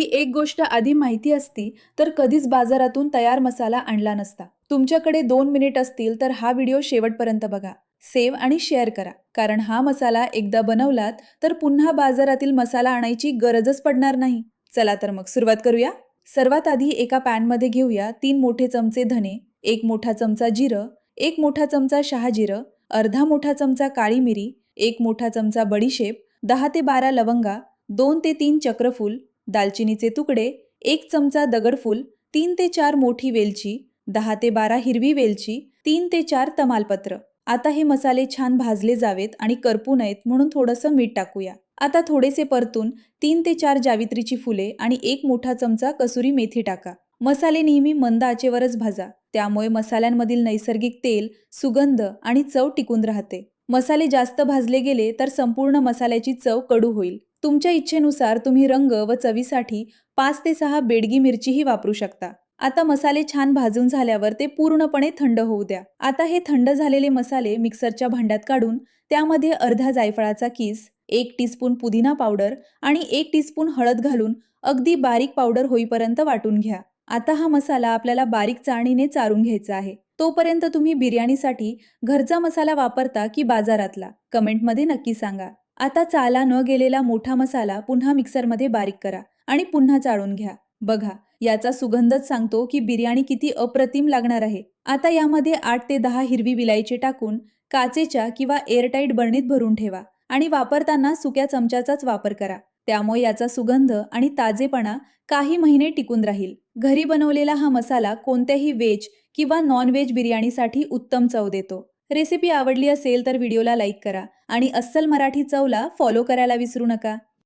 ही एक गोष्ट आधी माहिती असती तर कधीच बाजारातून तयार मसाला आणला नसता. तुमच्याकडे 2 मिनिट असतील तर हा व्हिडिओ शेवटपर्यंत बघा. सेव्ह आणि शेअर करा, कारण हा मसाला एकदा बनवलात तर पुन्हा बाजारातील मसाला आणायची गरजच पडणार नाही. चला तर मग सुरुवात करूया. सर्वात आधी एका पॅनमध्ये घेऊया 3 मोठे चमचे धने, 1 मोठा चमचा जिरं, 1 मोठा चमचा शहाजिरं, अर्धा मोठा चमचा काळी मिरी, 1 मोठा चमचा बडीशेप, 10 ते 12 लवंगा, 2 ते 3 चक्रफूल, दालचिनीचे तुकडे, 1 चमचा दगडफूल, 3 ते 4 मोठी वेलची, 10 ते 12 हिरवी वेलची, 3 ते 4 तमालपत्र. आता हे मसाले छान भाजले जावेत आणि करपू नयेत म्हणून थोडंसं मीठ टाकूया. आता थोडेसे परतून 3 ते 4 जावित्रीची फुले आणि 1 मोठा चमचा कसुरी मेथी टाका. मसाले नेहमी मंद आचेवरच भाजा, त्यामुळे मसाल्यांमधील नैसर्गिक तेल, सुगंध आणि चव टिकून राहते. मसाले जास्त भाजले गेले तर संपूर्ण मसाल्याची चव कडू होईल. तुमच्या इच्छेनुसार तुम्ही रंग व चवीसाठी 5 ते 6 बेडगी मिरचीही वापरू शकता. आता मसाले छान भाजून झाल्यावर ते पूर्णपणे थंड होऊ द्या. आता हे थंड झालेले मसाले मिक्सरच्या भांड्यात काढून त्यामध्ये अर्धा जायफळाचा किस, 1 टीस्पून पुदिना पावडर आणि 1 टीस्पून हळद घालून अगदी बारीक पावडर होईपर्यंत वाटून घ्या. आता हा मसाला आपल्याला बारीक चाळणीने चारून घ्यायचा आहे. तोपर्यंत तुम्ही बिर्याणीसाठी घरचा मसाला वापरता की बाजारातला? कमेंटमध्ये नक्की सांगा. आता चाला न गेलेला मोठा मसाला पुन्हा मिक्सरमध्ये बारीक करा आणि पुन्हा चाळून घ्या. बघा, याचा सुगंधच सांगतो की बिर्याणी किती अप्रतिम लागणार आहे. आता यामध्ये 8 ते 10 हिरवी विलायची टाकून काचेच्या किंवा एअरटाईट बरणीत भरून ठेवा आणि वापरताना सुक्या चमच्याचाच वापर करा. त्यामुळे याचा सुगंध आणि ताजेपणा काही महिने टिकून राहील. घरी बनवलेला हा मसाला कोणत्याही व्हेज किंवा नॉन व्हेज बिर्याणीसाठी उत्तम चव देतो. रेसिपी आवडली असेल तर व्हिडिओला लाईक करा आणि अस्सल मराठी चवला फॉलो करायला विसरू नका.